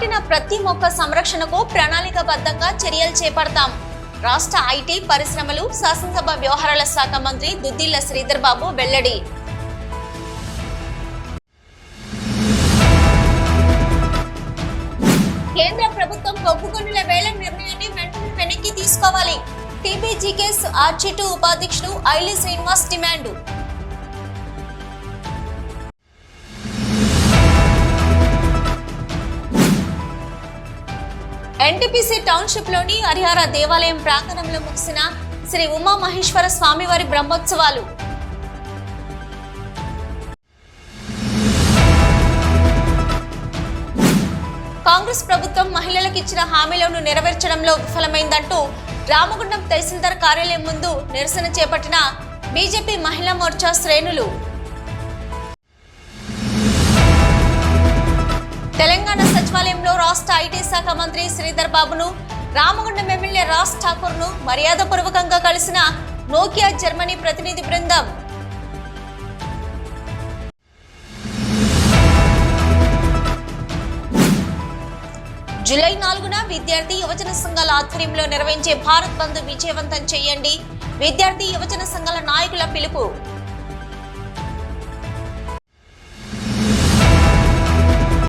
నాటిన ప్రతి మొక్క సంరక్షణకు ప్రణాళికాబద్ధంగా చర్యలు చేపడతాం. రాష్ట్ర ఐటీ పరిశ్రమలు శాసనసభ వ్యవహారాల శాఖ మంత్రి దుద్దిళ్ల శ్రీధర్ బాబు వెల్లడి. కేంద్ర ప్రభుత్వం బొగ్గు గనుల వేలం నిర్ణయాన్ని వెంటనే వెనక్కి తీసుకోవాలి. టీబీజీకేఎస్ ఆర్జీ2 ఉపాధ్యక్షుడు Aili Srinivas demand. NTPC township లోని హరిహర దేవాలయం ప్రాంగణంలో ముగిసిన శ్రీ ఉమా మహేశ్వర స్వామివారి బ్రహ్మోత్సవాలు. కాంగ్రెస్ ప్రభుత్వం మహిళలకు ఇచ్చిన హామీలను నెరవేర్చడంలో విఫలమైందంటూ రామగుండం తహసీల్దార్ కార్యాలయం ముందు నిరసన చేపట్టిన బీజేపీ మహిళా మోర్చా శ్రేణులు. తెలంగాణ సచివాలయంలో రాష్ట్ర ఐటీ శాఖ మంత్రి శ్రీధర్ బాబును, రామగుండం ఎమ్మెల్యే రాజ్ ఠాకూర్ ను మర్యాదపూర్వకంగా కలిసిన నోకియా జర్మనీ ప్రతినిధి బృందం. జూలై 4న విద్యార్థి యువజన సంఘాల ఆధ్వర్యంలో నిర్వహించే భారత్ బంద్ విజయవంతం చేయండి. విద్యార్థి యువజన సంఘాల నాయకుల పిలుపు.